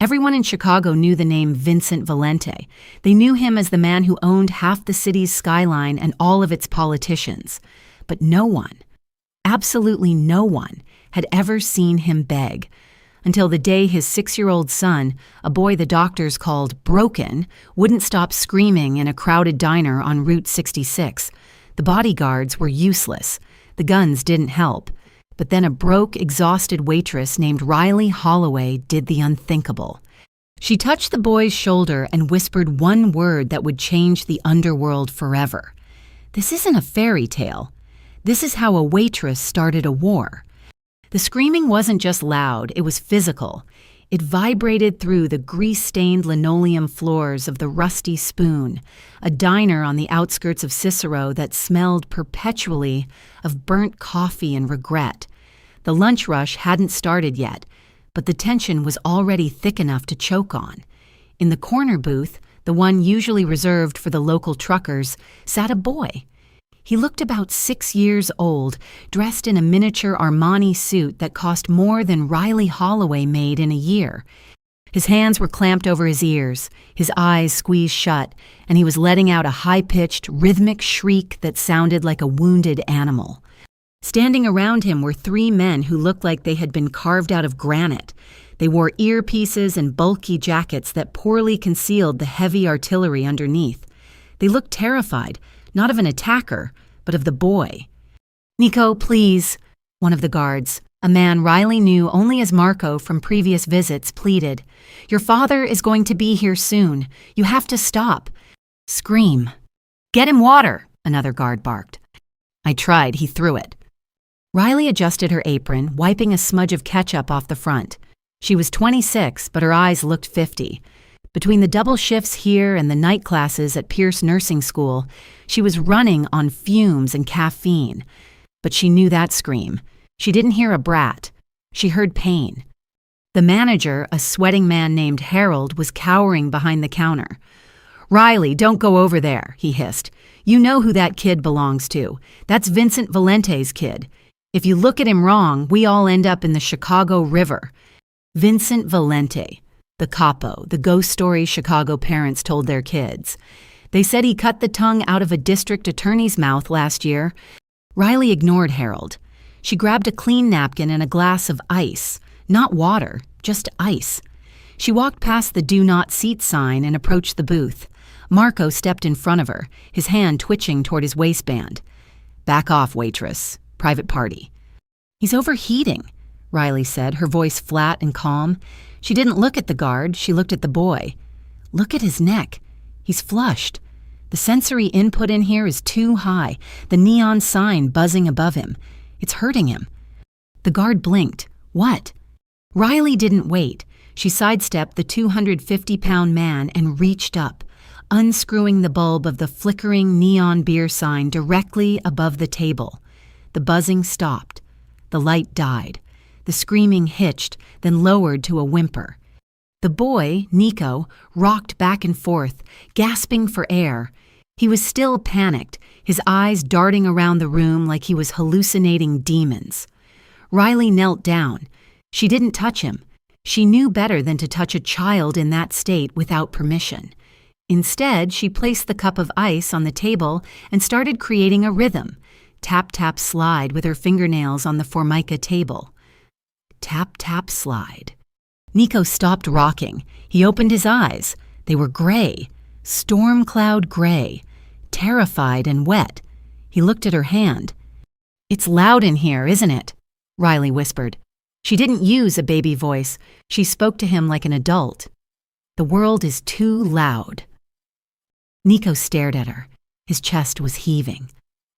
Everyone in Chicago knew the name Vincent Valente. They knew him as the man who owned half the city's skyline and all of its politicians. But no one, absolutely no one, had ever seen him beg. Until the day his 6-year-old son, a boy the doctors called broken, wouldn't stop screaming in a crowded diner on Route 66. The bodyguards were useless. The guns didn't help. But then a broke, exhausted waitress named Riley Holloway did the unthinkable. She touched the boy's shoulder and whispered one word that would change the underworld forever. This isn't a fairy tale. This is how a waitress started a war. The screaming wasn't just loud, it was physical. It vibrated through the grease-stained linoleum floors of the Rusty Spoon, a diner on the outskirts of Cicero that smelled perpetually of burnt coffee and regret. The lunch rush hadn't started yet, but the tension was already thick enough to choke on. In the corner booth, the one usually reserved for the local truckers, sat a boy. He looked about 6 years old, dressed in a miniature Armani suit that cost more than Riley Holloway made in a year. His hands were clamped over his ears, his eyes squeezed shut, and he was letting out a high-pitched, rhythmic shriek that sounded like a wounded animal. Standing around him were 3 men who looked like they had been carved out of granite. They wore earpieces and bulky jackets that poorly concealed the heavy artillery underneath. They looked terrified, not of an attacker, but of the boy. "Nico, please," one of the guards, a man Riley knew only as Marco from previous visits, pleaded. "Your father is going to be here soon. You have to stop." "Scream." "Get him water," another guard barked. I tried, he threw it. Riley adjusted her apron, wiping a smudge of ketchup off the front. She was 26, but her eyes looked 50. Between the double shifts here and the night classes at Pierce Nursing School, she was running on fumes and caffeine. But she knew that scream. She didn't hear a brat. She heard pain. The manager, a sweating man named Harold, was cowering behind the counter. "Riley, don't go over there," he hissed. "You know who that kid belongs to. That's Vincent Valente's kid. If you look at him wrong, we all end up in the Chicago River." Vincent Valente, the capo, the ghost story Chicago parents told their kids. They said he cut the tongue out of a district attorney's mouth last year. Riley ignored Harold. She grabbed a clean napkin and a glass of ice. Not water, just ice. She walked past the "Do Not Seat" sign and approached the booth. Marco stepped in front of her, his hand twitching toward his waistband. "Back off, waitress. Private party." "He's overheating," Riley said, her voice flat and calm. She didn't look at the guard, she looked at the boy. "Look at his neck. He's flushed. The sensory input in here is too high, the neon sign buzzing above him. It's hurting him." The guard blinked. "What?" Riley didn't wait. She sidestepped the 250-pound man and reached up, unscrewing the bulb of the flickering neon beer sign directly above the table. The buzzing stopped. The light died. The screaming hitched, then lowered to a whimper. The boy, Nico, rocked back and forth, gasping for air. He was still panicked, his eyes darting around the room like he was hallucinating demons. Riley knelt down. She didn't touch him. She knew better than to touch a child in that state without permission. Instead, she placed the cup of ice on the table and started creating a rhythm. Tap, tap, slide with her fingernails on the Formica table. Tap, tap, slide. Nico stopped rocking. He opened his eyes. They were gray, storm cloud gray, terrified and wet. He looked at her hand. "It's loud in here, isn't it?" Riley whispered. She didn't use a baby voice. She spoke to him like an adult. "The world is too loud." Nico stared at her. His chest was heaving.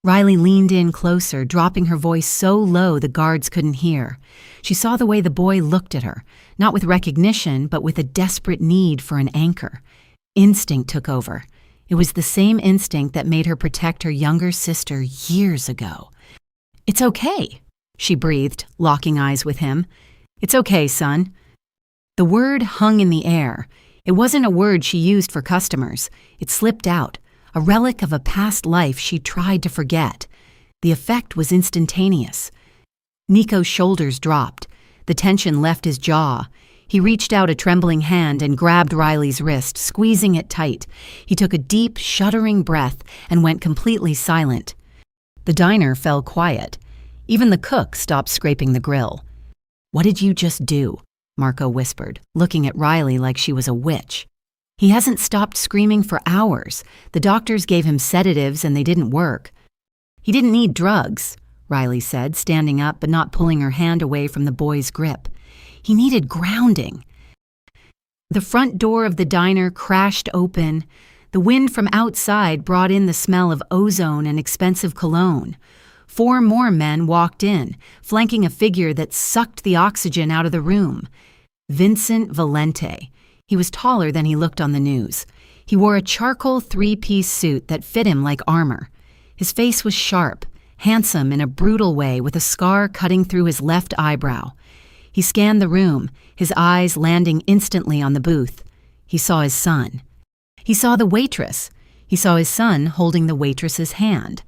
Riley leaned in closer, dropping her voice so low the guards couldn't hear. She saw the way the boy looked at her, not with recognition, but with a desperate need for an anchor. Instinct took over. It was the same instinct that made her protect her younger sister years ago. "It's okay," she breathed, locking eyes with him. "It's okay, son." The word hung in the air. It wasn't a word she used for customers. It slipped out, a relic of a past life she tried to forget. The effect was instantaneous. Nico's shoulders dropped. The tension left his jaw. He reached out a trembling hand and grabbed Riley's wrist, squeezing it tight. He took a deep, shuddering breath and went completely silent. The diner fell quiet. Even the cook stopped scraping the grill. "What did you just do?" Marco whispered, looking at Riley like she was a witch. "He hasn't stopped screaming for hours. The doctors gave him sedatives and they didn't work." "He didn't need drugs," Riley said, standing up but not pulling her hand away from the boy's grip. "He needed grounding." The front door of the diner crashed open. The wind from outside brought in the smell of ozone and expensive cologne. 4 more men walked in, flanking a figure that sucked the oxygen out of the room. Vincent Valente. He was taller than he looked on the news. He wore a charcoal 3-piece suit that fit him like armor. His face was sharp, handsome in a brutal way, with a scar cutting through his left eyebrow. He scanned the room, his eyes landing instantly on the booth. He saw his son. He saw the waitress. He saw his son holding the waitress's hand.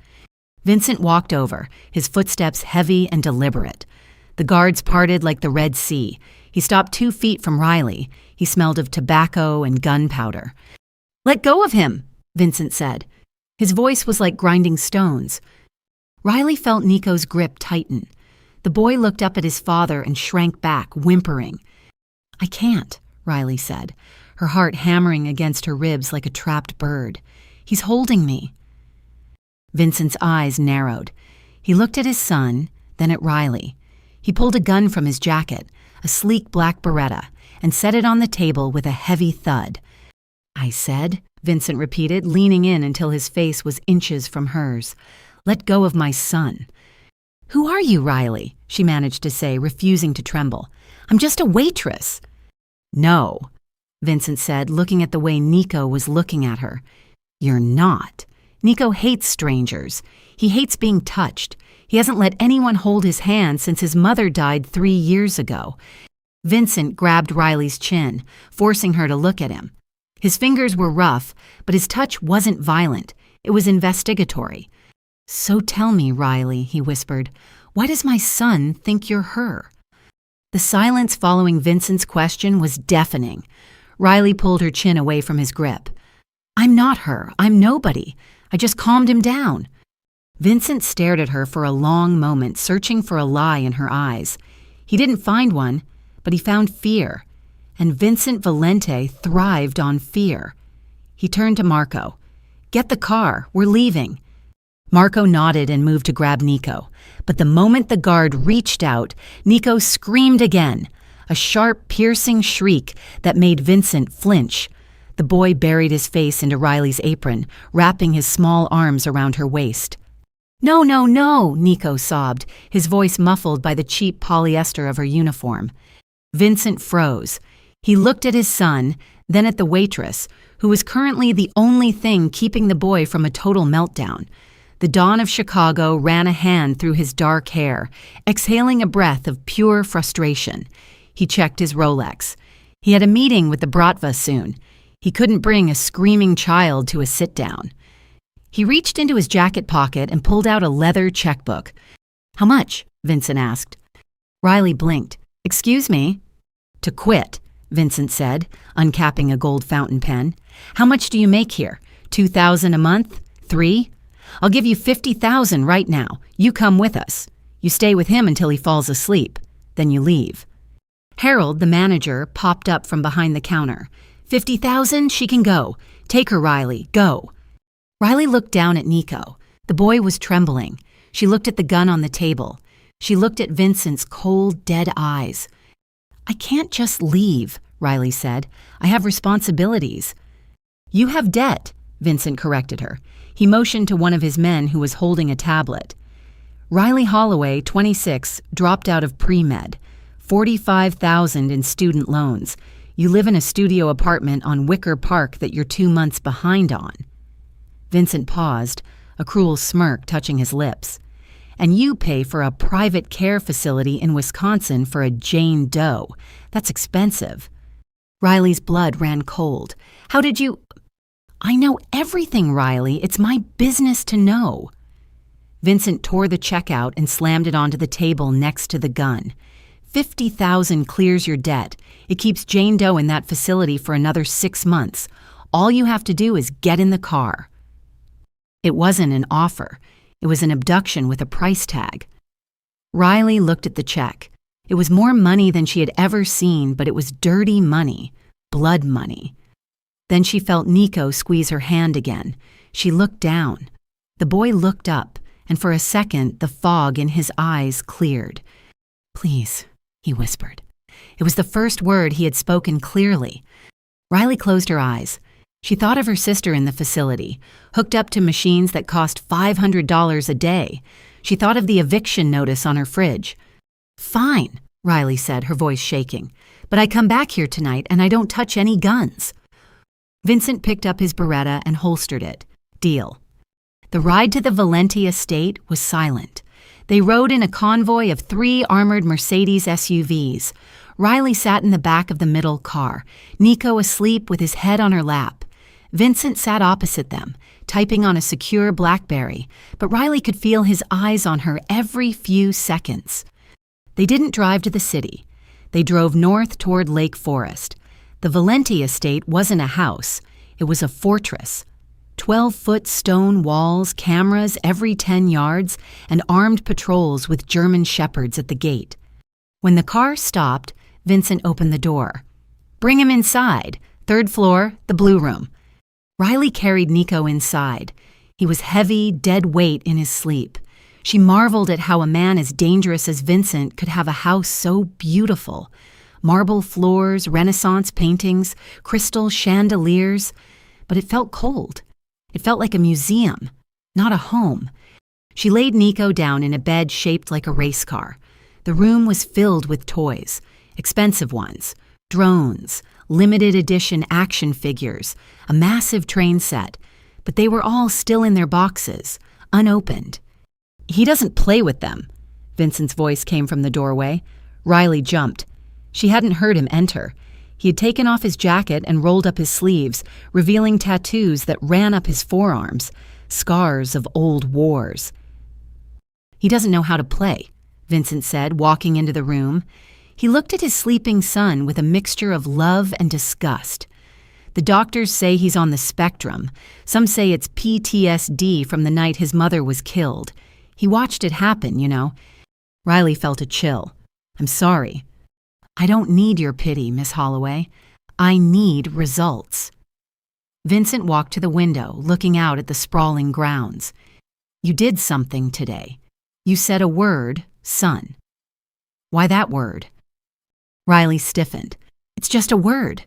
Vincent walked over, his footsteps heavy and deliberate. The guards parted like the Red Sea. He stopped 2 feet from Riley. He smelled of tobacco and gunpowder. "Let go of him," Vincent said. His voice was like grinding stones. Riley felt Nico's grip tighten. The boy looked up at his father and shrank back, whimpering. "I can't," Riley said, her heart hammering against her ribs like a trapped bird. "He's holding me." Vincent's eyes narrowed. He looked at his son, then at Riley. He pulled a gun from his jacket, a sleek black Beretta, and set it on the table with a heavy thud. "I said," Vincent repeated, leaning in until his face was inches from hers. "Let go of my son." "Who are you, Riley?" she managed to say, refusing to tremble. "I'm just a waitress." "No," Vincent said, looking at the way Nico was looking at her. "You're not. Nico hates strangers. He hates being touched. He hasn't let anyone hold his hand since his mother died 3 years ago." Vincent grabbed Riley's chin, forcing her to look at him. His fingers were rough, but his touch wasn't violent. It was investigatory. "So tell me, Riley," he whispered, "why does my son think you're her?" The silence following Vincent's question was deafening. Riley pulled her chin away from his grip. "I'm not her. I'm nobody. I just calmed him down." Vincent stared at her for a long moment, searching for a lie in her eyes. He didn't find one, but he found fear. And Vincent Valente thrived on fear. He turned to Marco. "Get the car. We're leaving." Marco nodded and moved to grab Nico. But the moment the guard reached out, Nico screamed again, a sharp, piercing shriek that made Vincent flinch. The boy buried his face into Riley's apron, wrapping his small arms around her waist. "No, no, no," Nico sobbed, his voice muffled by the cheap polyester of her uniform. Vincent froze. He looked at his son, then at the waitress, who was currently the only thing keeping the boy from a total meltdown. The dawn of Chicago ran a hand through his dark hair, exhaling a breath of pure frustration. He checked his Rolex. He had a meeting with the Bratva soon. He couldn't bring a screaming child to a sit-down. He reached into his jacket pocket and pulled out a leather checkbook. "How much?" Vincent asked. Riley blinked. "Excuse me?" "To quit," Vincent said, uncapping a gold fountain pen. "How much do you make here? 2,000 a month? 3? I'll give you 50,000 right now. You come with us. You stay with him until he falls asleep. Then you leave." Harold, the manager, popped up from behind the counter. 50,000, she can go. Take her, Riley. Go." Riley looked down at Nico. The boy was trembling. She looked at the gun on the table. She looked at Vincent's cold, dead eyes. "I can't just leave," Riley said. "I have responsibilities." "You have debt," Vincent corrected her. He motioned to one of his men who was holding a tablet. Riley Holloway, 26, dropped out of pre-med. 45,000 in student loans. You live in a studio apartment on Wicker Park that you're 2 months behind on. Vincent paused, a cruel smirk touching his lips. "And you pay for a private care facility in Wisconsin for a Jane Doe. That's expensive." Riley's blood ran cold. "How did you—" "I know everything, Riley. It's my business to know." Vincent tore the check out and slammed it onto the table next to the gun. $50,000 clears your debt. It keeps Jane Doe in that facility for another 6 months. All you have to do is get in the car. It wasn't an offer. It was an abduction with a price tag. Riley looked at the check. It was more money than she had ever seen, but it was dirty money, blood money. Then she felt Nico squeeze her hand again. She looked down. The boy looked up, and for a second the fog in his eyes cleared. "Please," he whispered. It was the first word he had spoken clearly. Riley closed her eyes. She thought of her sister in the facility, hooked up to machines that cost $500 a day. She thought of the eviction notice on her fridge. "Fine," Riley said, her voice shaking. "But I come back here tonight and I don't touch any guns." Vincent picked up his Beretta and holstered it. Deal. The ride to the Valente estate was silent. They rode in a convoy of 3 armored Mercedes SUVs. Riley sat in the back of the middle car, Nico asleep with his head on her lap. Vincent sat opposite them, typing on a secure BlackBerry, but Riley could feel his eyes on her every few seconds. They didn't drive to the city. They drove north toward Lake Forest. The Valente estate wasn't a house. It was a fortress. 12-foot stone walls, cameras every 10 yards, and armed patrols with German shepherds at the gate. When the car stopped, Vincent opened the door. "Bring him inside. 3rd floor, the blue room." Riley carried Nico inside. He was heavy, dead weight in his sleep. She marveled at how a man as dangerous as Vincent could have a house so beautiful. Marble floors, Renaissance paintings, crystal chandeliers. But it felt cold. It felt like a museum, not a home. She laid Nico down in a bed shaped like a race car. The room was filled with toys, expensive ones, drones, limited edition action figures, a massive train set, but they were all still in their boxes, unopened. "He doesn't play with them," Vincent's voice came from the doorway. Riley jumped. She hadn't heard him enter. He had taken off his jacket and rolled up his sleeves, revealing tattoos that ran up his forearms, scars of old wars. "He doesn't know how to play," Vincent said, walking into the room. He looked at his sleeping son with a mixture of love and disgust. The doctors say he's on the spectrum. Some say it's PTSD from the night his mother was killed. He watched it happen, you know. Riley felt a chill. "I'm sorry." "I don't need your pity, Miss Holloway. I need results." Vincent walked to the window, looking out at the sprawling grounds. "You did something today. You said a word, son." "Why that word?" Riley stiffened. "It's just a word."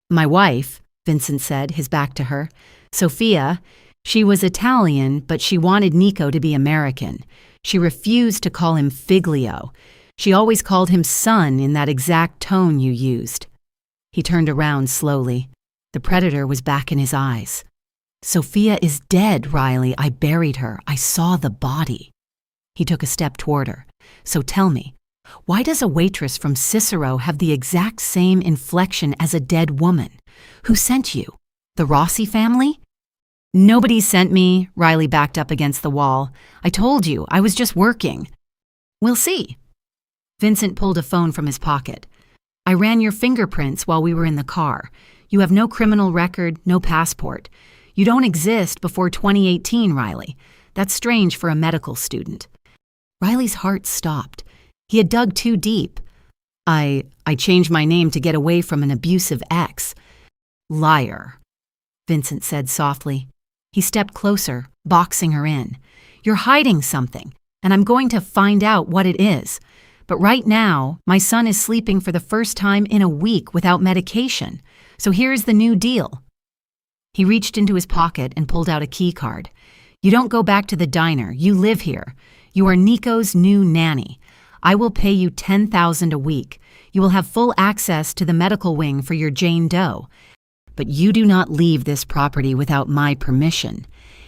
"My wife," Vincent said, his back to her, "Sophia, she was Italian, but she wanted Nico to be American. She refused to call him Figlio. She always called him son in that exact tone you used." He turned around slowly. The predator was back in his eyes. "Sophia is dead, Riley. I buried her. I saw the body." He took a step toward her. "So tell me, why does a waitress from Cicero have the exact same inflection as a dead woman? Who sent you? The Rossi family?" "Nobody sent me," Riley backed up against the wall. "I told you, I was just working." "We'll see." Vincent pulled a phone from his pocket. "I ran your fingerprints while we were in the car. You have no criminal record, no passport. You don't exist before 2018, Riley. That's strange for a medical student." Riley's heart stopped. He had dug too deep. I changed my name to get away from an abusive ex." "Liar," Vincent said softly. He stepped closer, boxing her in. "You're hiding something, and I'm going to find out what it is. But right now, my son is sleeping for the first time in a week without medication. So here's the new deal." He reached into his pocket and pulled out a key card. "You don't go back to the diner. You live here. You are Nico's new nanny. I will pay you $10,000 a week. You will have full access to the medical wing for your Jane Doe. But you do not leave this property without my permission.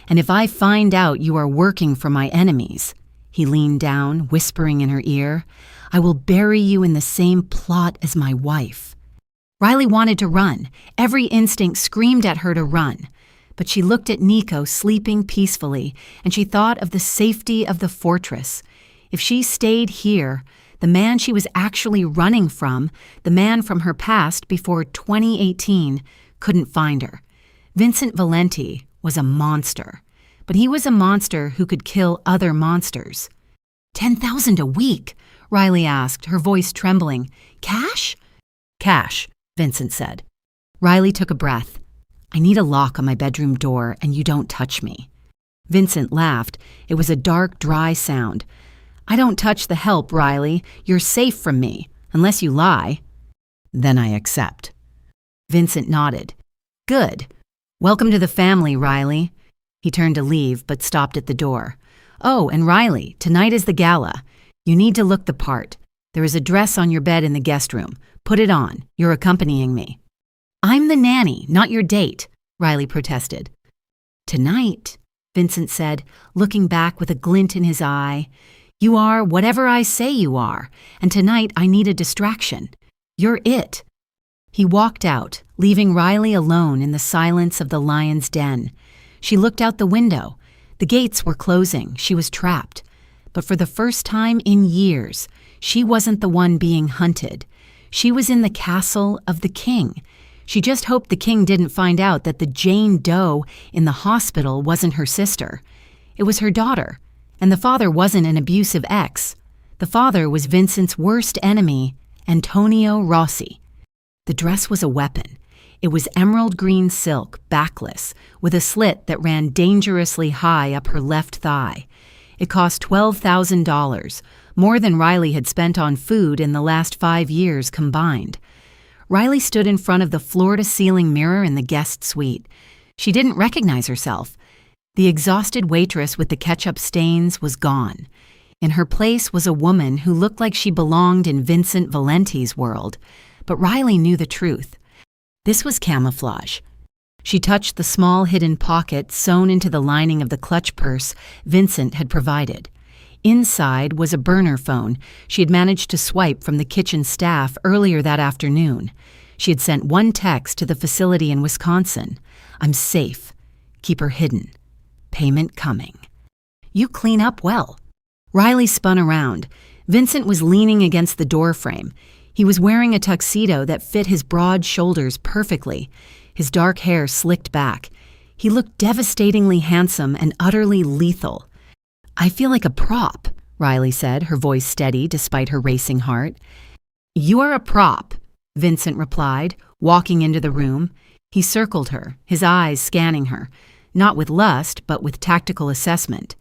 And if I find out you are working for my enemies," he leaned down, whispering in her ear, "I will bury you in the same plot as my wife." Riley wanted to run. Every instinct screamed at her to run. But she looked at Nico sleeping peacefully, and she thought of the safety of the fortress. If she stayed here, The man she was actually running from, the man from her past before 2018, couldn't find her. Vincent Valente was a monster, but he was a monster who could kill other monsters. $10,000 a week? Riley asked, her voice trembling. Cash? Cash, Vincent said. Riley took a breath. I need a lock on my bedroom door, and you don't touch me. Vincent laughed. It was a dark, dry sound. I don't touch the help, Riley. You're safe from me, unless you lie. Then I accept. Vincent nodded. Good. Welcome to the family, Riley. He turned to leave, but stopped at the door. Oh, and Riley, tonight is the gala. You need to look the part. There is a dress on your bed in the guest room. Put it on. You're accompanying me. I'm the nanny, not your date, Riley protested. Tonight, Vincent said, looking back with a glint in his eye, you are whatever I say you are, and tonight I need a distraction. You're it. He walked out, leaving Riley alone in the silence of the lion's den. She looked out the window. The gates were closing. She was trapped. But for the first time in years, she wasn't the one being hunted. She was in the castle of the king. She just hoped the king didn't find out that the Jane Doe in the hospital wasn't her sister. It was her daughter, and the father wasn't an abusive ex. The father was Vincent's worst enemy, Antonio Rossi. The dress was a weapon. It was emerald green silk, backless, with a slit that ran dangerously high up her left thigh. It cost $12,000, more than Riley had spent on food in the last 5 years combined. Riley stood in front of the floor-to-ceiling mirror in the guest suite. She didn't recognize herself. The exhausted waitress with the ketchup stains was gone. In her place was a woman who looked like she belonged in Vincent Valente's world. But Riley knew the truth. This was camouflage. She touched the small hidden pocket sewn into the lining of the clutch purse Vincent had provided. Inside was a burner phone she had managed to swipe from the kitchen staff earlier that afternoon. She had sent one text to the facility in Wisconsin. I'm safe. Keep her hidden. Payment coming. You clean up well. Riley spun around. Vincent was leaning against the doorframe. He was wearing a tuxedo that fit his broad shoulders perfectly, his dark hair slicked back. He looked devastatingly handsome and utterly lethal. I feel like a prop, Riley said, her voice steady despite her racing heart. You are a prop, Vincent replied, walking into the room. He circled her, his eyes scanning her, not with lust, but with tactical assessment.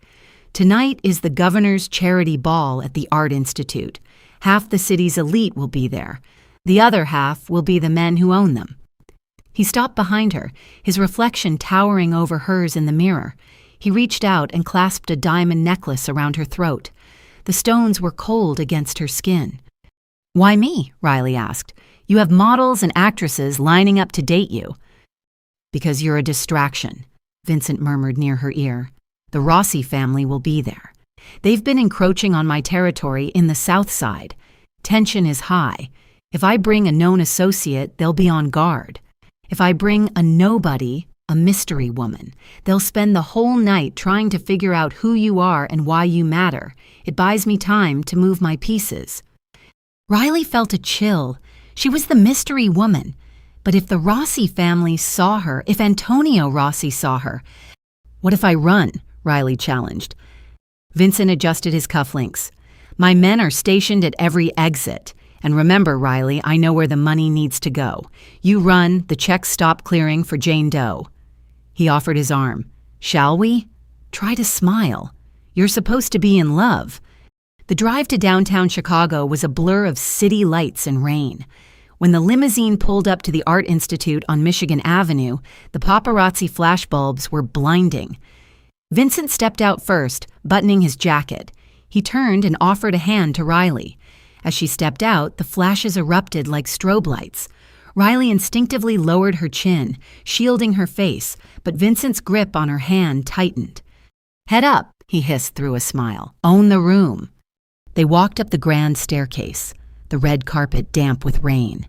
Tonight is the governor's charity ball at the Art Institute. Half the city's elite will be there. The other half will be the men who own them. He stopped behind her, his reflection towering over hers in the mirror. He reached out and clasped a diamond necklace around her throat. The stones were cold against her skin. Why me? Riley asked. You have models and actresses lining up to date you. Because you're a distraction, Vincent murmured near her ear. The Rossi family will be there. They've been encroaching on my territory in the South Side. Tension is high. If I bring a known associate, they'll be on guard. If I bring a nobody, a mystery woman, they'll spend the whole night trying to figure out who you are and why you matter. It buys me time to move my pieces. Riley felt a chill. She was the mystery woman. But if the Rossi family saw her, if Antonio Rossi saw her, what if I run? Riley challenged. Vincent adjusted his cufflinks. My men are stationed at every exit. And remember, Riley, I know where the money needs to go. You run, the checks stop clearing for Jane Doe. He offered his arm. Shall we? Try to smile. You're supposed to be in love. The drive to downtown Chicago was a blur of city lights and rain. When the limousine pulled up to the Art Institute on Michigan Avenue, the paparazzi flashbulbs were blinding. Vincent stepped out first, buttoning his jacket. He turned and offered a hand to Riley. As she stepped out, the flashes erupted like strobe lights. Riley instinctively lowered her chin, shielding her face, but Vincent's grip on her hand tightened. Head up, he hissed through a smile. Own the room. They walked up the grand staircase, the red carpet damp with rain.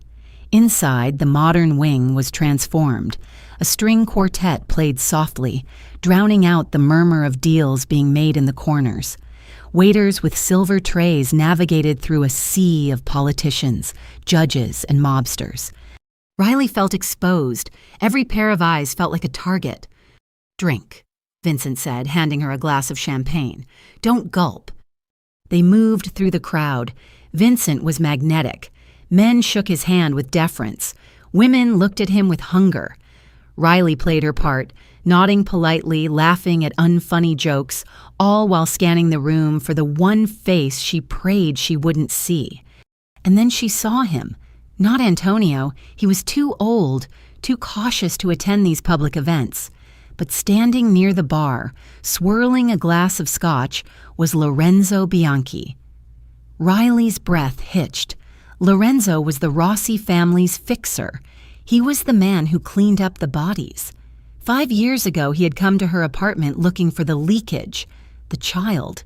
Inside, the modern wing was transformed. A string quartet played softly, drowning out the murmur of deals being made in the corners. Waiters with silver trays navigated through a sea of politicians, judges, and mobsters. Riley felt exposed. Every pair of eyes felt like a target. "Drink," Vincent said, handing her a glass of champagne. "Don't gulp." They moved through the crowd. Vincent was magnetic. Men shook his hand with deference. Women looked at him with hunger. Riley played her part, nodding politely, laughing at unfunny jokes, all while scanning the room for the one face she prayed she wouldn't see. And then she saw him. Not Antonio. He was too old, too cautious to attend these public events. But standing near the bar, swirling a glass of scotch, was Lorenzo Bianchi. Riley's breath hitched. Lorenzo was the Rossi family's fixer. He was the man who cleaned up the bodies. 5 years ago, he had come to her apartment looking for the leakage, the child.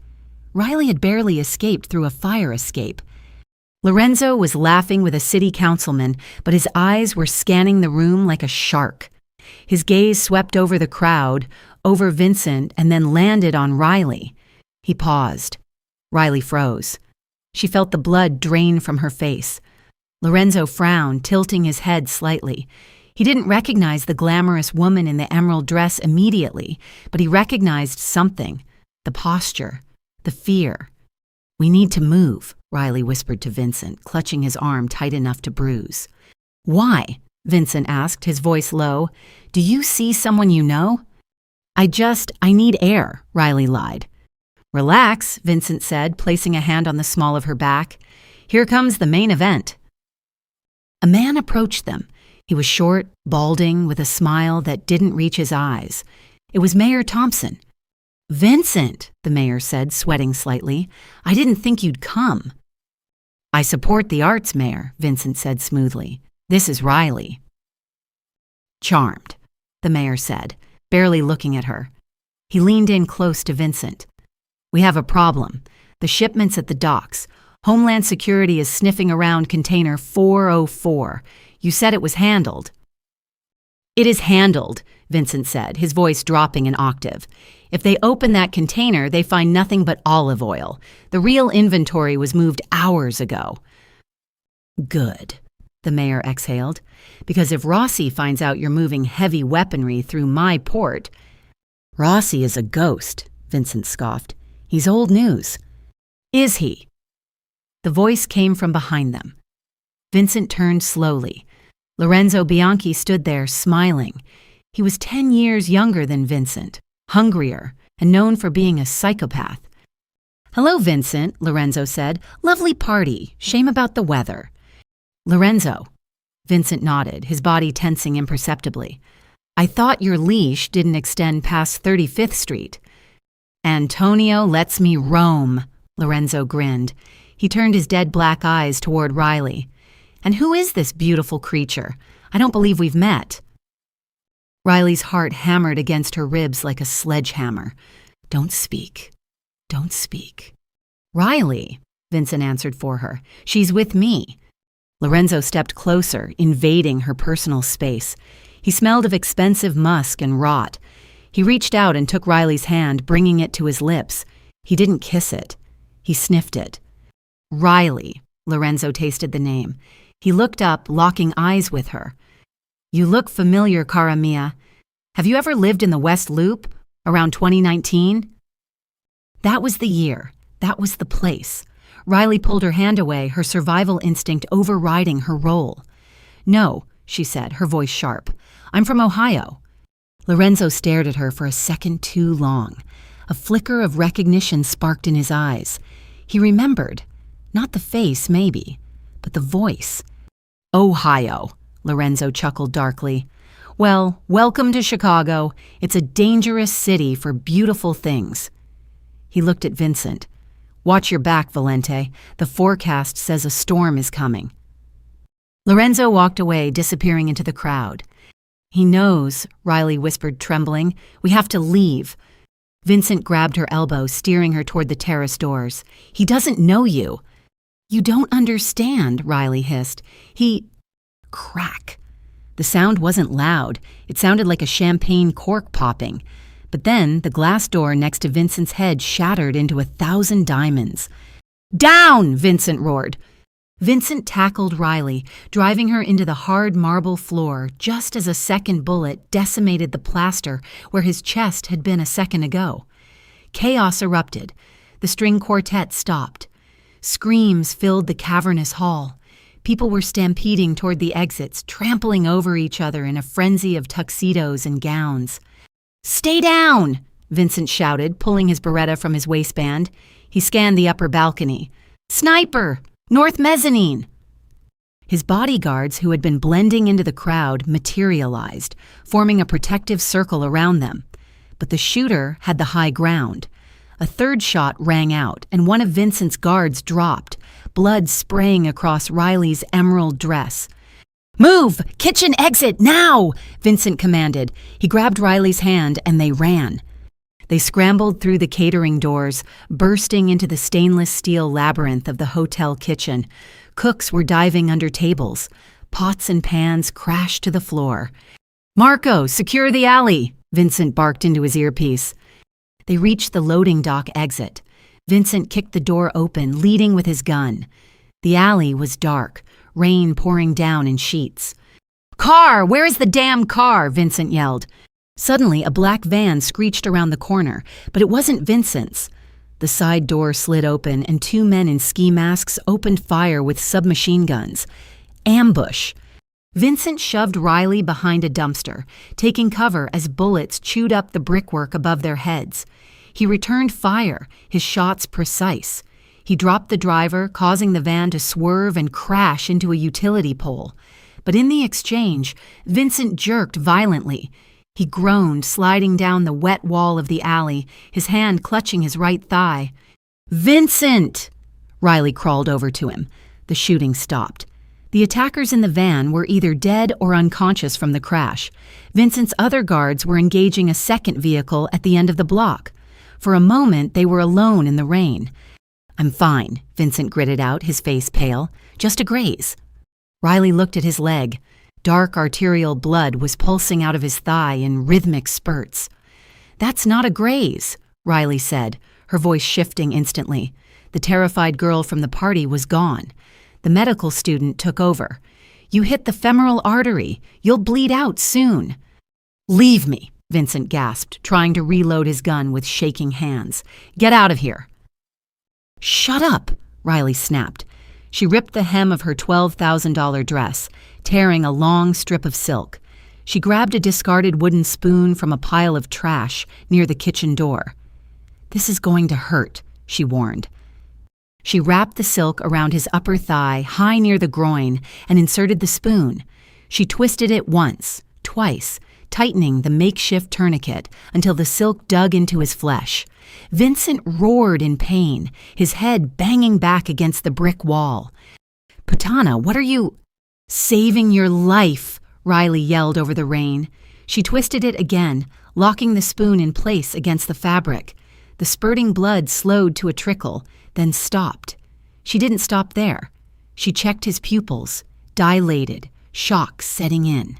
Riley had barely escaped through a fire escape. Lorenzo was laughing with a city councilman, but his eyes were scanning the room like a shark. His gaze swept over the crowd, over Vincent, and then landed on Riley. He paused. Riley froze. She felt the blood drain from her face. Lorenzo frowned, tilting his head slightly. He didn't recognize the glamorous woman in the emerald dress immediately, but he recognized something. The posture, the fear. "We need to move," Riley whispered to Vincent, clutching his arm tight enough to bruise. "Why?" Vincent asked, his voice low. "Do you see someone you know?" I need air," Riley lied. "Relax," Vincent said, placing a hand on the small of her back. "Here comes the main event." A man approached them. He was short, balding, with a smile that didn't reach his eyes. It was Mayor Thompson. "Vincent," the mayor said, sweating slightly, "I didn't think you'd come." "I support the arts, Mayor," Vincent said smoothly. "This is Riley." "Charmed," the mayor said, barely looking at her. He leaned in close to Vincent. "We have a problem. The shipment's at the docks. Homeland Security is sniffing around container 404. You said it was handled." "It is handled," Vincent said, his voice dropping an octave. "If they open that container, they find nothing but olive oil. The real inventory was moved hours ago." "Good," the mayor exhaled, "because if Rossi finds out you're moving heavy weaponry through my port—" "Rossi is a ghost," Vincent scoffed. "He's old news." "Is he?" The voice came from behind them. Vincent turned slowly. Lorenzo Bianchi stood there, smiling. He was 10 years younger than Vincent, hungrier, and known for being a psychopath. "Hello, Vincent," Lorenzo said. "Lovely party. Shame about the weather." "Lorenzo." Vincent nodded, his body tensing imperceptibly. "I thought your leash didn't extend past 35th Street. "Antonio lets me roam," Lorenzo grinned. He turned his dead black eyes toward Riley. "And who is this beautiful creature? I don't believe we've met." Riley's heart hammered against her ribs like a sledgehammer. "Don't speak. Don't speak." "Riley," Vincent answered for her. "She's with me." Lorenzo stepped closer, invading her personal space. He smelled of expensive musk and rot. He reached out and took Riley's hand, bringing it to his lips. He didn't kiss it. He sniffed it. "Riley," Lorenzo tasted the name. He looked up, locking eyes with her. "You look familiar, cara mia. Have you ever lived in the West Loop, around 2019? That was the year. That was the place. Riley pulled her hand away, her survival instinct overriding her role. "No," she said, her voice sharp. "I'm from Ohio." Lorenzo stared at her for a second too long. A flicker of recognition sparked in his eyes. He remembered. Not the face, maybe, but the voice. "Ohio," Lorenzo chuckled darkly. "Well, welcome to Chicago. It's a dangerous city for beautiful things." He looked at Vincent. "Watch your back, Valente. The forecast says a storm is coming." Lorenzo walked away, disappearing into the crowd. "He knows," Riley whispered, trembling. "We have to leave." Vincent grabbed her elbow, steering her toward the terrace doors. "He doesn't know you." "You don't understand," Riley hissed. Crack. The sound wasn't loud. It sounded like a champagne cork popping. But then the glass door next to Vincent's head shattered into 1,000 diamonds. "Down!" Vincent roared. Vincent tackled Riley, driving her into the hard marble floor just as a second bullet decimated the plaster where his chest had been a second ago. Chaos erupted. The string quartet stopped. Screams filled the cavernous hall. People were stampeding toward the exits, trampling over each other in a frenzy of tuxedos and gowns. "Stay down!" Vincent shouted, pulling his Beretta from his waistband. He scanned the upper balcony. "Sniper! North mezzanine!" His bodyguards, who had been blending into the crowd, materialized, forming a protective circle around them. But the shooter had the high ground. A third shot rang out, and one of Vincent's guards dropped, blood spraying across Riley's emerald dress. "Move! Kitchen exit, now!" Vincent commanded. He grabbed Riley's hand, and they ran. They scrambled through the catering doors, bursting into the stainless steel labyrinth of the hotel kitchen. Cooks were diving under tables. Pots and pans crashed to the floor. "Marco, secure the alley!" Vincent barked into his earpiece. They reached the loading dock exit. Vincent kicked the door open, leading with his gun. The alley was dark, rain pouring down in sheets. "Car! Where is the damn car?" Vincent yelled. Suddenly, a black van screeched around the corner, but it wasn't Vincent's. The side door slid open, and two men in ski masks opened fire with submachine guns. Ambush! Vincent shoved Riley behind a dumpster, taking cover as bullets chewed up the brickwork above their heads. He returned fire, his shots precise. He dropped the driver, causing the van to swerve and crash into a utility pole. But in the exchange, Vincent jerked violently. He groaned, sliding down the wet wall of the alley, his hand clutching his right thigh. "Vincent!" Riley crawled over to him. The shooting stopped. The attackers in the van were either dead or unconscious from the crash. Vincent's other guards were engaging a second vehicle at the end of the block. For a moment, they were alone in the rain. "I'm fine," Vincent gritted out, his face pale. "Just a graze." Riley looked at his leg. Dark arterial blood was pulsing out of his thigh in rhythmic spurts. "That's not a graze," Riley said, her voice shifting instantly. The terrified girl from the party was gone. The medical student took over. "You hit the femoral artery. You'll bleed out soon." "Leave me," Vincent gasped, trying to reload his gun with shaking hands. "Get out of here." "Shut up," Riley snapped. She ripped the hem of her $12,000 dress, tearing a long strip of silk. She grabbed a discarded wooden spoon from a pile of trash near the kitchen door. "This is going to hurt," she warned. She wrapped the silk around his upper thigh, high near the groin, and inserted the spoon. She twisted it once, twice, tightening the makeshift tourniquet until the silk dug into his flesh. Vincent roared in pain, his head banging back against the brick wall. "Putana, what are you—" "Saving your life," Riley yelled over the rain. She twisted it again, locking the spoon in place against the fabric. The spurting blood slowed to a trickle, then stopped. She didn't stop there. She checked his pupils, dilated, shock setting in.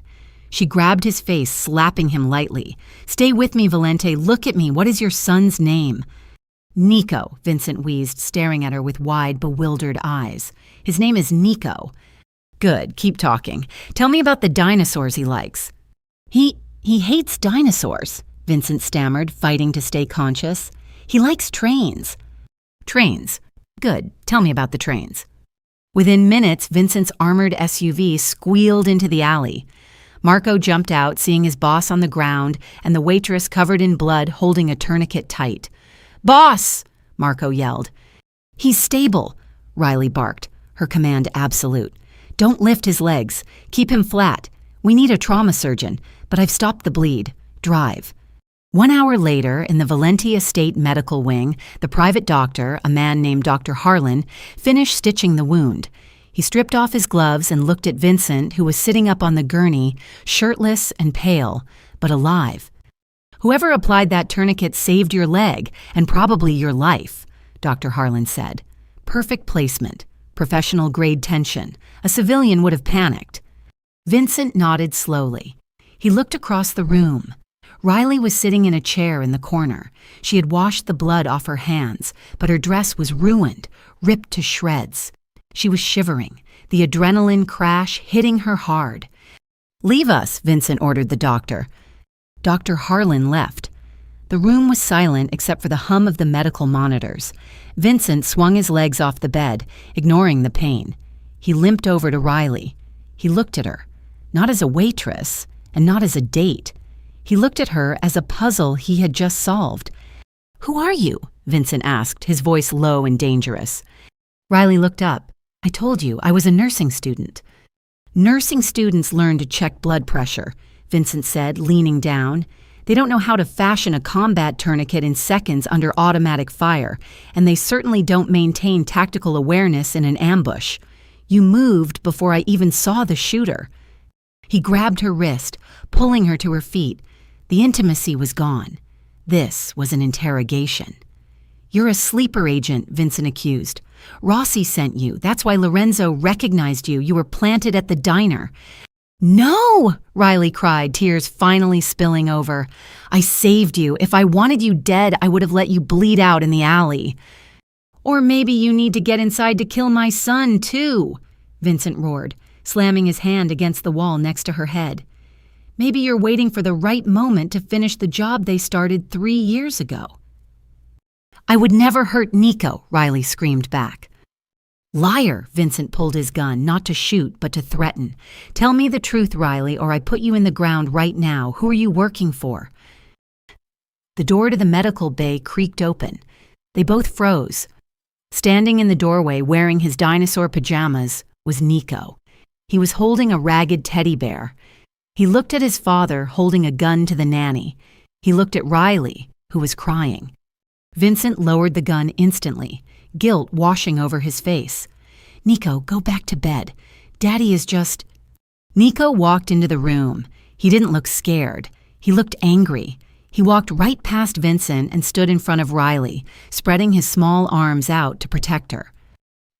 She grabbed his face, slapping him lightly. "Stay with me, Valente. Look at me. What is your son's name?" "Nico," Vincent wheezed, staring at her with wide, bewildered eyes. "His name is Nico." "Good. Keep talking. Tell me about the dinosaurs he likes." He hates dinosaurs," Vincent stammered, fighting to stay conscious. "He likes trains." "Trains? Good. Tell me about the trains." Within minutes, Vincent's armored SUV squealed into the alley. Marco jumped out, seeing his boss on the ground and the waitress covered in blood holding a tourniquet tight. "Boss!" Marco yelled. "He's stable," Riley barked, her command absolute. "Don't lift his legs. Keep him flat. We need a trauma surgeon, but I've stopped the bleed. Drive." 1 hour later, in the Valente Estate Medical Wing, the private doctor, a man named Dr. Harlan, finished stitching the wound. He stripped off his gloves and looked at Vincent, who was sitting up on the gurney, shirtless and pale, but alive. "Whoever applied that tourniquet saved your leg, and probably your life," Dr. Harlan said. "Perfect placement, professional-grade tension. A civilian would have panicked." Vincent nodded slowly. He looked across the room. Riley was sitting in a chair in the corner. She had washed the blood off her hands, but her dress was ruined, ripped to shreds. She was shivering, the adrenaline crash hitting her hard. "Leave us," Vincent ordered the doctor. Dr. Harlan left. The room was silent except for the hum of the medical monitors. Vincent swung his legs off the bed, ignoring the pain. He limped over to Riley. He looked at her, not as a waitress, and not as a date. He looked at her as a puzzle he had just solved. "Who are you?" Vincent asked, his voice low and dangerous. Riley looked up. "I told you, I was a nursing student." "Nursing students learn to check blood pressure," Vincent said, leaning down. "They don't know how to fashion a combat tourniquet in seconds under automatic fire, and they certainly don't maintain tactical awareness in an ambush. You moved before I even saw the shooter." He grabbed her wrist, pulling her to her feet. The intimacy was gone. This was an interrogation. "You're a sleeper agent," Vincent accused. "Rossi sent you. That's why Lorenzo recognized you. You were planted at the diner." "No!" Riley cried, tears finally spilling over. "I saved you. If I wanted you dead, I would have let you bleed out in the alley." "Or maybe you need to get inside to kill my son, too," Vincent roared, slamming his hand against the wall next to her head. "Maybe you're waiting for the right moment to finish the job they started 3 years ago." "I would never hurt Nico," Riley screamed back. "Liar!" Vincent pulled his gun, not to shoot, but to threaten. "Tell me the truth, Riley, or I put you in the ground right now. Who are you working for?" The door to the medical bay creaked open. They both froze. Standing in the doorway, wearing his dinosaur pajamas, was Nico. He was holding a ragged teddy bear. He looked at his father, holding a gun to the nanny. He looked at Riley, who was crying. Vincent lowered the gun instantly, guilt washing over his face. "Nico, go back to bed. Daddy is just—" Nico walked into the room. He didn't look scared. He looked angry. He walked right past Vincent and stood in front of Riley, spreading his small arms out to protect her.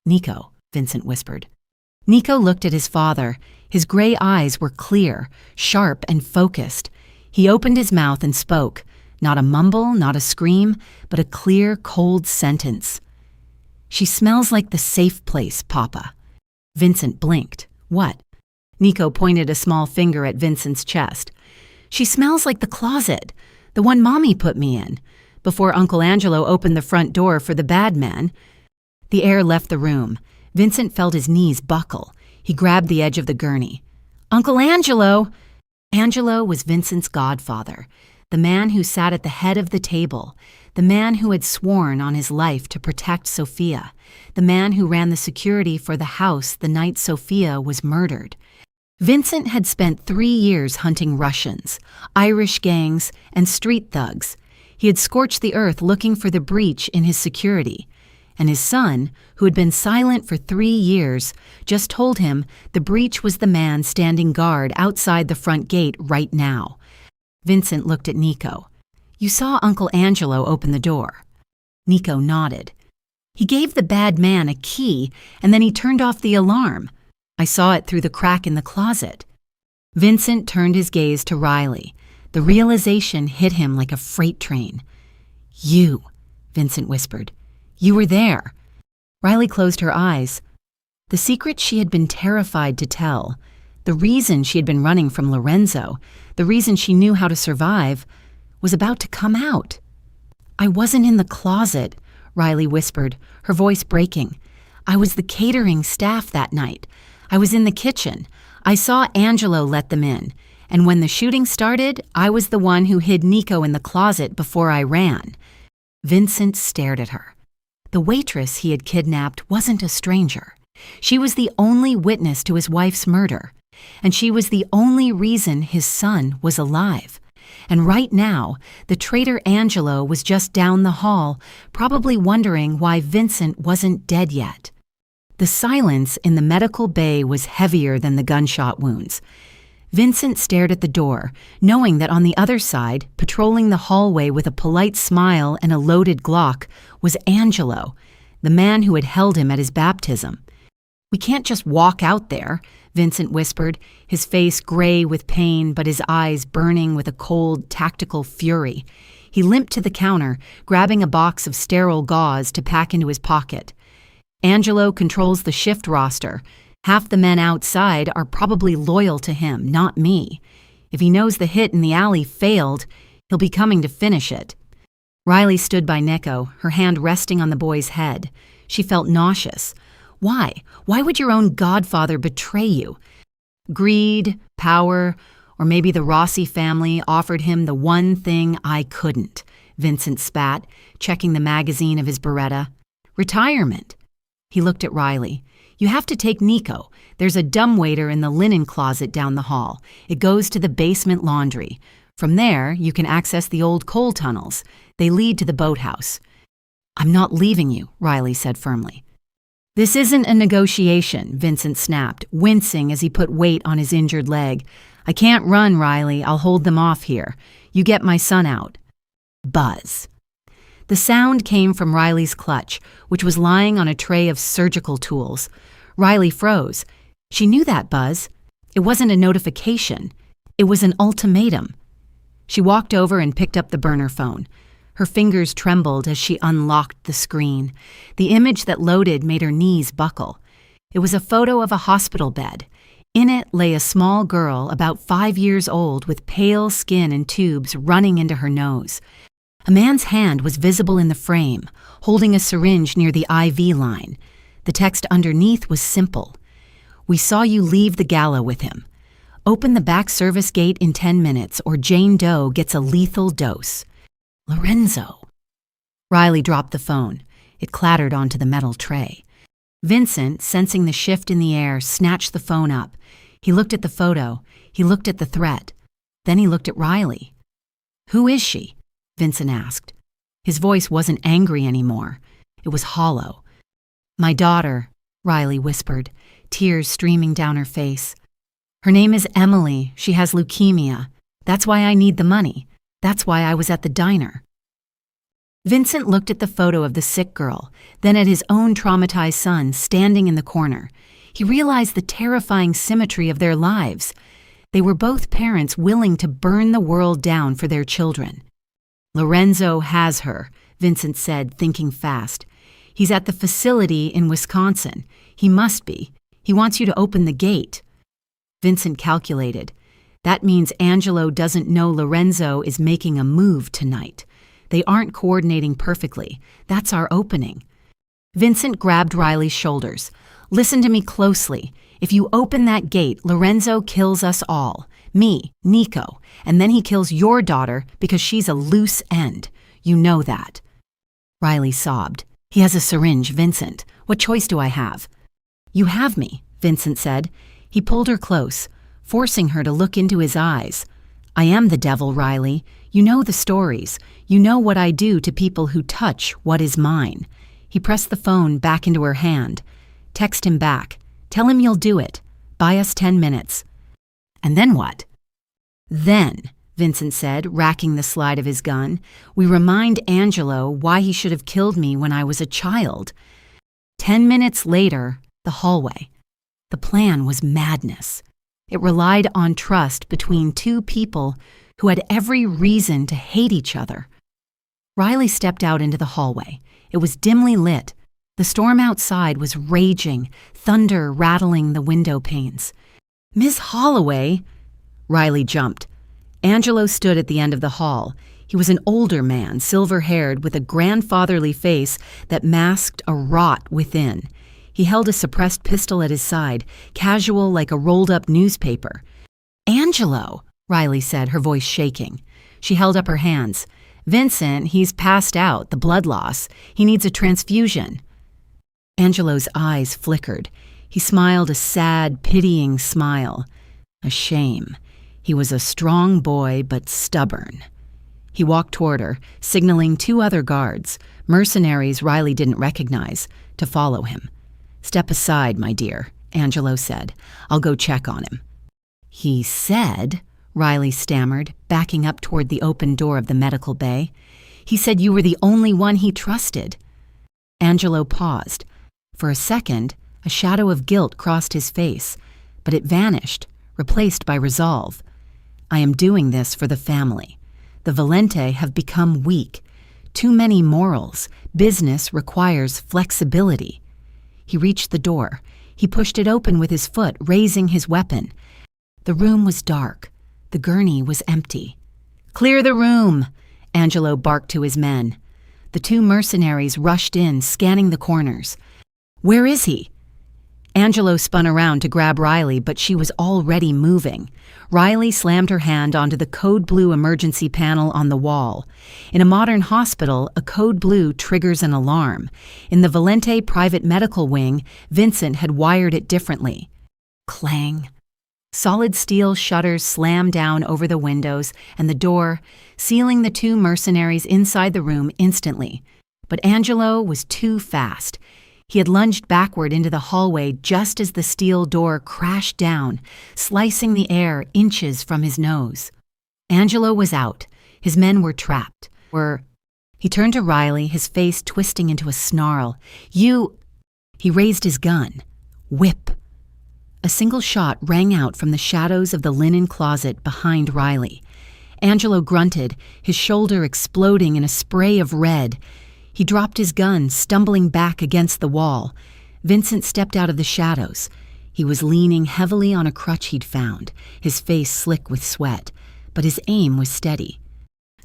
"Nico," Vincent whispered. Nico looked at his father. His gray eyes were clear, sharp, and focused. He opened his mouth and spoke. Not a mumble, not a scream, but a clear, cold sentence. "She smells like the safe place, Papa." Vincent blinked. "What?" Nico pointed a small finger at Vincent's chest. "She smells like the closet, the one Mommy put me in, before Uncle Angelo opened the front door for the bad men." The air left the room. Vincent felt his knees buckle. He grabbed the edge of the gurney. "Uncle Angelo!" Angelo was Vincent's godfather, the man who sat at the head of the table, the man who had sworn on his life to protect Sophia, the man who ran the security for the house the night Sophia was murdered. Vincent had spent 3 years hunting Russians, Irish gangs, and street thugs. He had scorched the earth looking for the breach in his security. And his son, who had been silent for 3 years, just told him the breach was the man standing guard outside the front gate right now. Vincent looked at Nico. "You saw Uncle Angelo open the door." Nico nodded. "He gave the bad man a key, and then he turned off the alarm. I saw it through the crack in the closet." Vincent turned his gaze to Riley. The realization hit him like a freight train. "You," Vincent whispered. "You were there." Riley closed her eyes. The secret she had been terrified to tell, the reason she had been running from Lorenzo, the reason she knew how to survive, was about to come out. "I wasn't in the closet," Riley whispered, her voice breaking. "I was the catering staff that night. I was in the kitchen. I saw Angelo let them in, and when the shooting started, I was the one who hid Nico in the closet before I ran." Vincent stared at her. The waitress he had kidnapped wasn't a stranger. She was the only witness to his wife's murder, and she was the only reason his son was alive. And right now, the traitor Angelo was just down the hall, probably wondering why Vincent wasn't dead yet. The silence in the medical bay was heavier than the gunshot wounds. Vincent stared at the door, knowing that on the other side, patrolling the hallway with a polite smile and a loaded Glock, was Angelo, the man who had held him at his baptism. "We can't just walk out there," Vincent whispered, his face gray with pain but his eyes burning with a cold, tactical fury. He limped to the counter, grabbing a box of sterile gauze to pack into his pocket. "Angelo controls the shift roster. Half the men outside are probably loyal to him, not me. If he knows the hit in the alley failed, he'll be coming to finish it." Riley stood by Nico, her hand resting on the boy's head. She felt nauseous. Why? Why would your own godfather betray you? Greed, power, or maybe the Rossi family offered him the one thing I couldn't, Vincent spat, checking the magazine of his Beretta. "Retirement." He looked at Riley. "You have to take Nico. There's a dumbwaiter in the linen closet down the hall. It goes to the basement laundry. From there, you can access the old coal tunnels. They lead to the boathouse." "I'm not leaving you," Riley said firmly. "This isn't a negotiation," Vincent snapped, wincing as he put weight on his injured leg. "I can't run, Riley. I'll hold them off here. You get my son out." Buzz. The sound came from Riley's clutch, which was lying on a tray of surgical tools. Riley froze. She knew that buzz. It wasn't a notification. It was an ultimatum. She walked over and picked up the burner phone. Her fingers trembled as she unlocked the screen. The image that loaded made her knees buckle. It was a photo of a hospital bed. In it lay a small girl about 5 years old with pale skin and tubes running into her nose. A man's hand was visible in the frame, holding a syringe near the IV line. The text underneath was simple. "We saw you leave the gala with him. Open the back service gate in 10 minutes or Jane Doe gets a lethal dose. Lorenzo." Riley dropped the phone. It clattered onto the metal tray. Vincent, sensing the shift in the air, snatched the phone up. He looked at the photo. He looked at the threat. Then he looked at Riley. "Who is she?" Vincent asked. His voice wasn't angry anymore. It was hollow. "My daughter," Riley whispered, tears streaming down her face. "Her name is Emily. She has leukemia. That's why I need the money. That's why I was at the diner." Vincent looked at the photo of the sick girl, then at his own traumatized son standing in the corner. He realized the terrifying symmetry of their lives. They were both parents willing to burn the world down for their children. "Lorenzo has her," Vincent said, thinking fast. "He's at the facility in Wisconsin. He must be. He wants you to open the gate." Vincent calculated. That means Angelo doesn't know Lorenzo is making a move tonight. They aren't coordinating perfectly. That's our opening. Vincent grabbed Riley's shoulders. "Listen to me closely. If you open that gate, Lorenzo kills us all. Me, Nico, and then he kills your daughter because she's a loose end. You know that." Riley sobbed. "He has a syringe, Vincent. What choice do I have?" "You have me," Vincent said. He pulled her close, forcing her to look into his eyes. "I am the devil, Riley. You know the stories. You know what I do to people who touch what is mine." He pressed the phone back into her hand. "Text him back. Tell him you'll do it. Buy us 10 minutes. "And then what?" "Then," Vincent said, racking the slide of his gun, "we remind Angelo why he should have killed me when I was a child." 10 minutes later, the hallway. The plan was madness. It relied on trust between two people who had every reason to hate each other. Riley stepped out into the hallway. It was dimly lit. The storm outside was raging, thunder rattling the window panes. "Miss Holloway!" Riley jumped. Angelo stood at the end of the hall. He was an older man, silver-haired, with a grandfatherly face that masked a rot within. He held a suppressed pistol at his side, casual like a rolled-up newspaper. "Angelo!" Riley said, her voice shaking. She held up her hands. "Vincent, he's passed out, the blood loss. He needs a transfusion." Angelo's eyes flickered. He smiled a sad, pitying smile. A shame. He was a strong boy, but stubborn. He walked toward her, signaling 2 other guards, mercenaries Riley didn't recognize, to follow him. "Step aside, my dear," Angelo said. "I'll go check on him." "He said," Riley stammered, backing up toward the open door of the medical bay. "He said you were the only one he trusted." Angelo paused. For a second, A shadow of guilt crossed his face, but it vanished, replaced by resolve. I am doing this for the family. The Valente have become weak. Too many morals. Business requires flexibility. He reached the door. He pushed it open with his foot, raising his weapon. The room was dark. The gurney was empty. "Clear the room!" Angelo barked to his men. The two mercenaries rushed in, scanning the corners. "Where is he?" Angelo spun around to grab Riley, but she was already moving. Riley slammed her hand onto the code blue emergency panel on the wall. In a modern hospital, a code blue triggers an alarm. In the Valente private medical wing, Vincent had wired it differently. Clang. Solid steel shutters slammed down over the windows and the door, sealing the two mercenaries inside the room instantly. But Angelo was too fast. He had lunged backward into the hallway just as the steel door crashed down, slicing the air inches from his nose. Angelo was out. His men were trapped. He turned to Riley, his face twisting into a snarl. "You—" He raised his gun. Whip. A single shot rang out from the shadows of the linen closet behind Riley. Angelo grunted, his shoulder exploding in a spray of red. He dropped his gun, stumbling back against the wall. Vincent stepped out of the shadows. He was leaning heavily on a crutch he'd found, his face slick with sweat, but his aim was steady.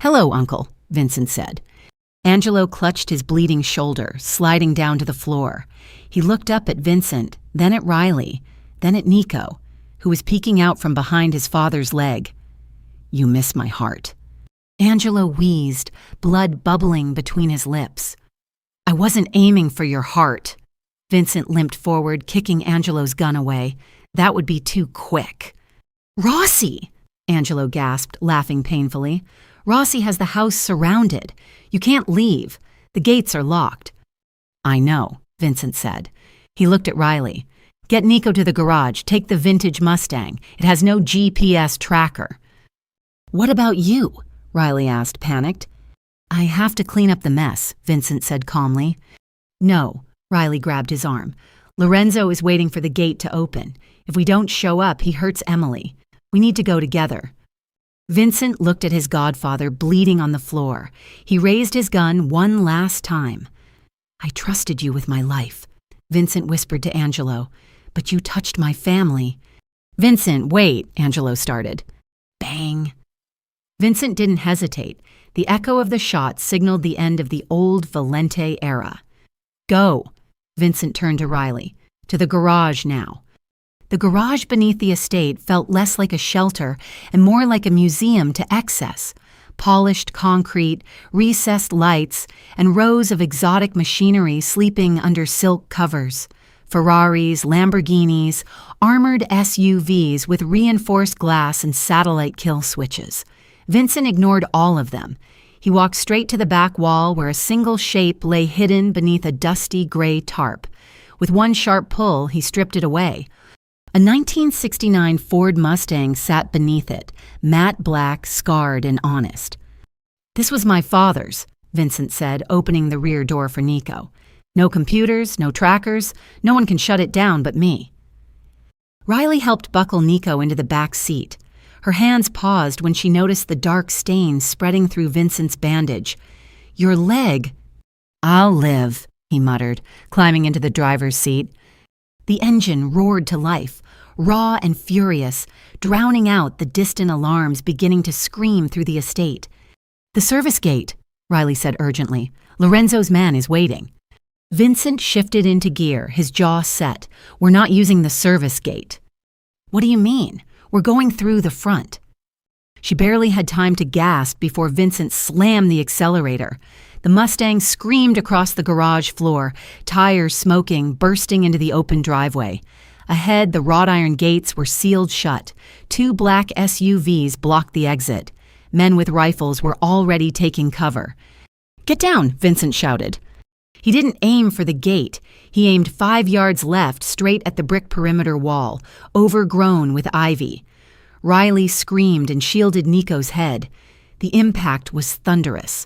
"Hello, Uncle," Vincent said. Angelo clutched his bleeding shoulder, sliding down to the floor. He looked up at Vincent, then at Riley, then at Nico, who was peeking out from behind his father's leg. "You miss my heart." Angelo wheezed, blood bubbling between his lips. "I wasn't aiming for your heart." Vincent limped forward, kicking Angelo's gun away. "That would be too quick." "Rossi!" Angelo gasped, laughing painfully. "Rossi has the house surrounded. You can't leave. The gates are locked." "I know," Vincent said. He looked at Riley. "Get Nico to the garage. Take the vintage Mustang. It has no GPS tracker." "What about you?" Riley asked, panicked. "I have to clean up the mess," Vincent said calmly. "No," Riley grabbed his arm. "Lorenzo is waiting for the gate to open. If we don't show up, he hurts Emily. We need to go together." Vincent looked at his godfather bleeding on the floor. He raised his gun one last time. "I trusted you with my life," Vincent whispered to Angelo. "But you touched my family." "Vincent, wait," Angelo started. Bang. Vincent didn't hesitate. The echo of the shot signaled the end of the old Valente era. "Go." Vincent turned to Riley. "To the garage now." The garage beneath the estate felt less like a shelter and more like a museum to excess. Polished concrete, recessed lights, and rows of exotic machinery sleeping under silk covers. Ferraris, Lamborghinis, armored SUVs with reinforced glass and satellite kill switches. Vincent ignored all of them. He walked straight to the back wall where a single shape lay hidden beneath a dusty gray tarp. With one sharp pull, he stripped it away. A 1969 Ford Mustang sat beneath it, matte black, scarred, and honest. "This was my father's," Vincent said, opening the rear door for Nico. "No computers, no trackers, no one can shut it down but me." Riley helped buckle Nico into the back seat. Her hands paused when she noticed the dark stains spreading through Vincent's bandage. "Your leg—" "I'll live," he muttered, climbing into the driver's seat. The engine roared to life, raw and furious, drowning out the distant alarms beginning to scream through the estate. "The service gate," Riley said urgently. "Lorenzo's man is waiting." Vincent shifted into gear, his jaw set. "We're not using the service gate." "What do you mean? We're going through the front." She barely had time to gasp before Vincent slammed the accelerator. The Mustang screamed across the garage floor, tires smoking, bursting into the open driveway. Ahead, the wrought iron gates were sealed shut. Two black SUVs blocked the exit. Men with rifles were already taking cover. "Get down," Vincent shouted. He didn't aim for the gate. He aimed 5 yards left, straight at the brick perimeter wall, overgrown with ivy. Riley screamed and shielded Nico's head. The impact was thunderous.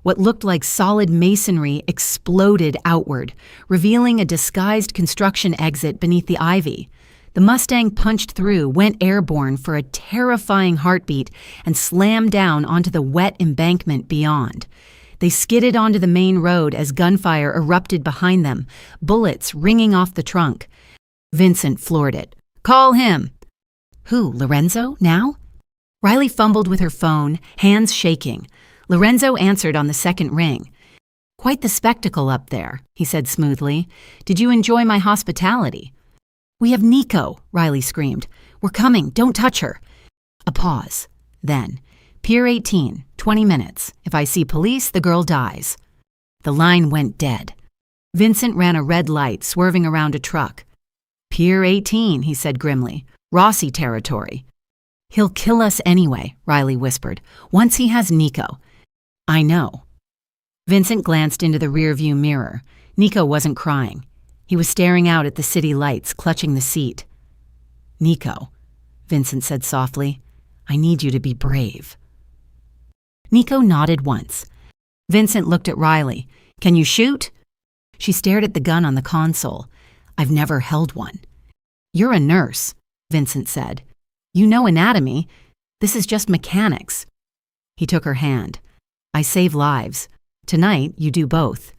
What looked like solid masonry exploded outward, revealing a disguised construction exit beneath the ivy. The Mustang punched through, went airborne for a terrifying heartbeat, and slammed down onto the wet embankment beyond. They skidded onto the main road as gunfire erupted behind them, bullets ringing off the trunk. Vincent floored it. "Call him." "Who, Lorenzo, now?" Riley fumbled with her phone, hands shaking. Lorenzo answered on the second ring. "Quite the spectacle up there," he said smoothly. "Did you enjoy my hospitality?" "We have Nico," Riley screamed. "We're coming. Don't touch her." A pause. Then, "Pier 18, 20 minutes. If I see police, the girl dies." The line went dead. Vincent ran a red light, swerving around a truck. "Pier 18, he said grimly. "Rossi territory." "He'll kill us anyway," Riley whispered, "once he has Nico." "I know." Vincent glanced into the rearview mirror. Nico wasn't crying. He was staring out at the city lights, clutching the seat. "Nico," Vincent said softly, "I need you to be brave." Nico nodded once. Vincent looked at Riley. "Can you shoot?" She stared at the gun on the console. "I've never held one." "You're a nurse," Vincent said. "You know anatomy. This is just mechanics." He took her hand. "I save lives. Tonight, you do both."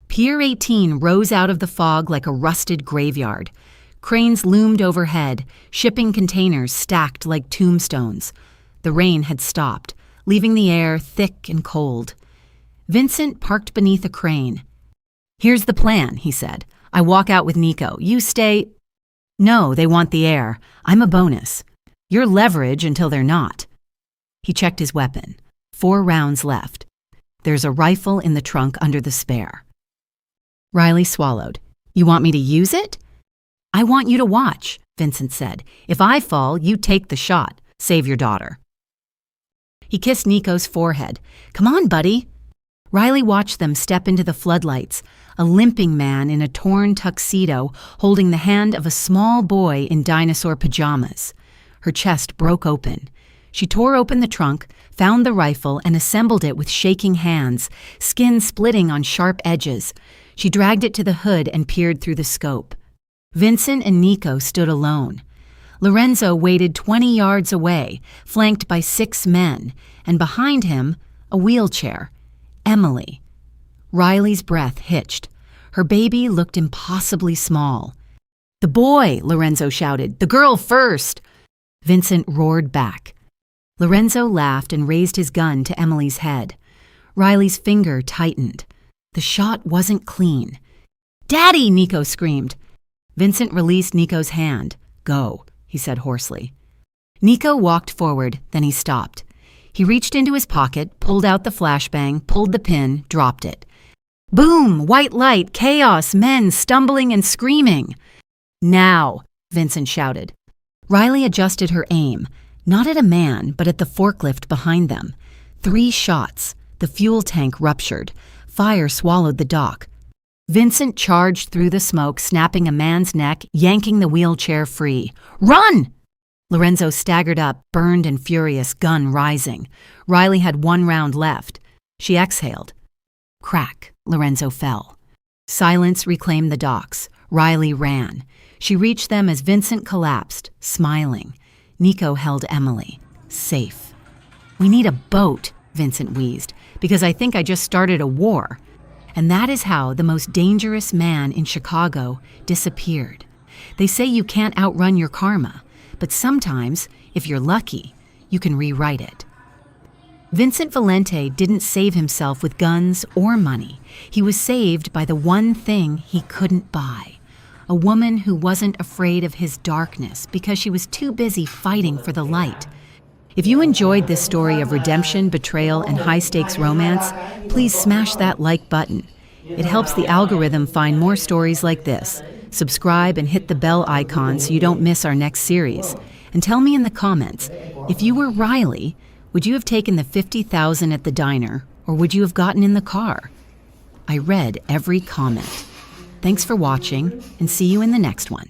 Pier 18 rose out of the fog like a rusted graveyard. Cranes loomed overhead, shipping containers stacked like tombstones. The rain had stopped, leaving the air thick and cold. Vincent parked beneath a crane. "Here's the plan," he said. "I walk out with Nico. You stay—" "No, they want the air. I'm a bonus. You're leverage until they're not." He checked his weapon. 4 rounds left. "There's a rifle in the trunk under the spare." Riley swallowed. "You want me to use it?" "I want you to watch," Vincent said. "If I fall, you take the shot. Save your daughter." He kissed Nico's forehead. "Come on, buddy." Riley watched them step into the floodlights, a limping man in a torn tuxedo holding the hand of a small boy in dinosaur pajamas. Her chest broke open. She tore open the trunk, found the rifle, and assembled it with shaking hands, skin splitting on sharp edges. She dragged it to the hood and peered through the scope. Vincent and Nico stood alone. Lorenzo waited 20 yards away, flanked by 6 men, and behind him, a wheelchair. Emily. Riley's breath hitched. Her baby looked impossibly small. "The boy!" Lorenzo shouted. "The girl first!" Vincent roared back. Lorenzo laughed and raised his gun to Emily's head. Riley's finger tightened. The shot wasn't clean. "Daddy!" Nico screamed. Vincent released Nico's hand. "Go," he said hoarsely. Nico walked forward, then he stopped. He reached into his pocket, pulled out the flashbang, pulled the pin, dropped it. Boom! White light, chaos, men stumbling and screaming. "Now!" Vincent shouted. Riley adjusted her aim, not at a man, but at the forklift behind them. 3 shots. The fuel tank ruptured. Fire swallowed the dock. Vincent charged through the smoke, snapping a man's neck, yanking the wheelchair free. "Run!" Lorenzo staggered up, burned and furious, gun rising. Riley had 1 round left. She exhaled. Crack. Lorenzo fell. Silence reclaimed the docks. Riley ran. She reached them as Vincent collapsed, smiling. Nico held Emily. Safe. "We need a boat," Vincent wheezed, "because I think I just started a war." And that is how the most dangerous man in Chicago disappeared. They say you can't outrun your karma, but sometimes, if you're lucky, you can rewrite it. Vincent Valente didn't save himself with guns or money. He was saved by the one thing he couldn't buy. A woman who wasn't afraid of his darkness because she was too busy fighting for the light. If you enjoyed this story of redemption, betrayal, and high-stakes romance, please smash that like button. It helps the algorithm find more stories like this. Subscribe and hit the bell icon so you don't miss our next series. And tell me in the comments, if you were Riley, would you have taken the $50,000 at the diner, or would you have gotten in the car? I read every comment. Thanks for watching, and see you in the next one.